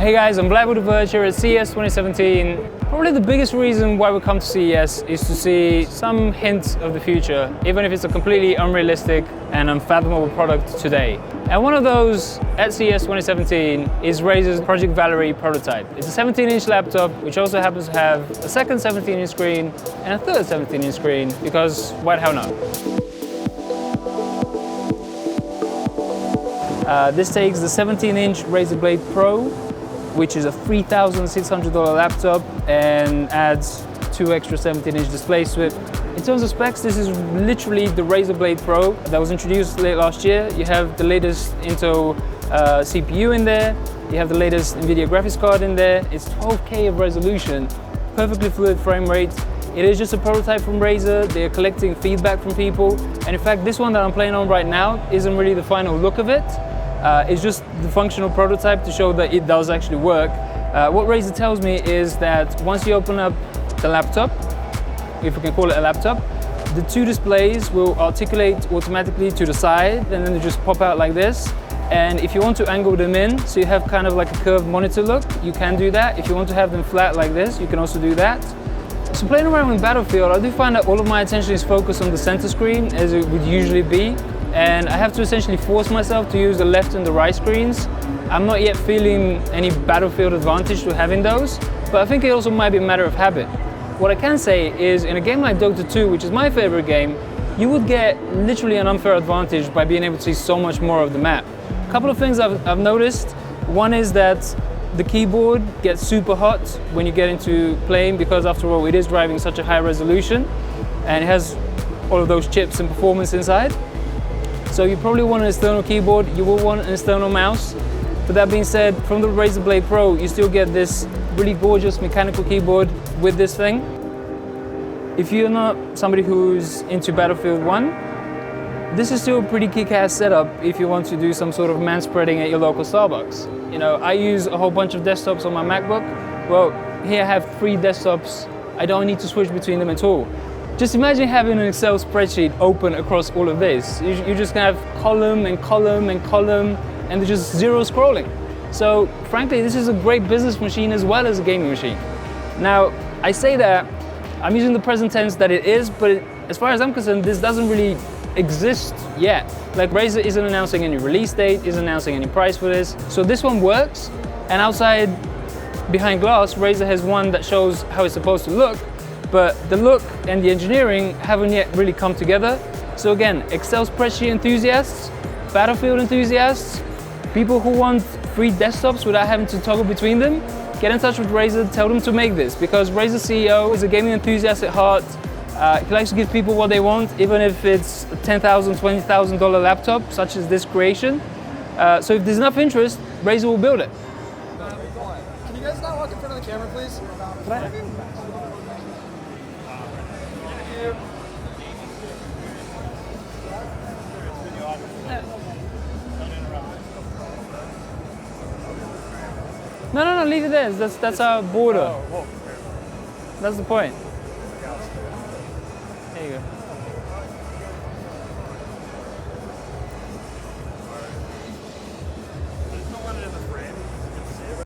Hey guys, I'm Vlad with the Verge here at CES 2017. Probably the biggest reason why we come to CES is to see some hints of the future, even if it's a completely unrealistic and unfathomable product today. And one of those at CES 2017 is Razer's Project Valerie prototype. It's a 17-inch laptop, which also happens to have a second 17-inch screen and a third 17-inch screen, because why the hell not? This takes the 17-inch Razer Blade Pro, which is a $3,600 laptop, and adds two extra 17-inch displays to it. In terms of specs, this is literally the Razer Blade Pro that was introduced late last year. You have the latest Intel CPU in there, you have the latest NVIDIA graphics card in there, it's 12K of resolution, perfectly fluid frame rate. It is just a prototype from Razer. They're collecting feedback from people, and in fact this one that I'm playing on right now isn't really the final look of it. It's just the functional prototype to show that it does actually work. What Razer tells me is that once you open up the laptop, if we can call it a laptop, the two displays will articulate automatically to the side, and then they just pop out like this. And if you want to angle them in, so you have kind of like a curved monitor look, you can do that. If you want to have them flat like this, you can also do that. So playing around with Battlefield, I do find that all of my attention is focused on the center screen, as it would usually be. And I have to essentially force myself to use the left and the right screens. I'm not yet feeling any Battlefield advantage to having those, but I think it also might be a matter of habit. What I can say is, in a game like Dota 2, which is my favorite game, you would get literally an unfair advantage by being able to see so much more of the map. A couple of things I've noticed. One is that the keyboard gets super hot when you get into playing, because after all, it is driving such a high resolution, and it has all of those chips and performance inside. So you probably want an external keyboard, you will want an external mouse. But that being said, from the Razer Blade Pro, you still get this really gorgeous mechanical keyboard with this thing. If you're not somebody who's into Battlefield 1, this is still a pretty kick-ass setup if you want to do some sort of man-spreading at your local Starbucks. You know, I use a whole bunch of desktops on my MacBook. Well, here I have 3 desktops. I don't need to switch between them at all. Just imagine having an Excel spreadsheet open across all of this. You just have column and column and column, and there's just zero scrolling. So frankly, this is a great business machine as well as a gaming machine. Now, I say that, I'm using the present tense that it is, but as far as I'm concerned, this doesn't really exist yet. Like, Razer isn't announcing any release date, isn't announcing any price for this. So this one works, and outside, behind glass, Razer has one that shows how it's supposed to look, but the look and the engineering haven't yet really come together. So again, Excel spreadsheet enthusiasts, Battlefield enthusiasts, people who want 3 desktops without having to toggle between them, get in touch with Razer, tell them to make this, because Razer's CEO is a gaming enthusiast at heart. He likes to give people what they want, even if it's a $10,000, $20,000 laptop, such as this creation. So if there's enough interest, Razer will build it. Can you guys not walk in front of the camera, please? No, leave it there. That's our border. That's the point. There you go.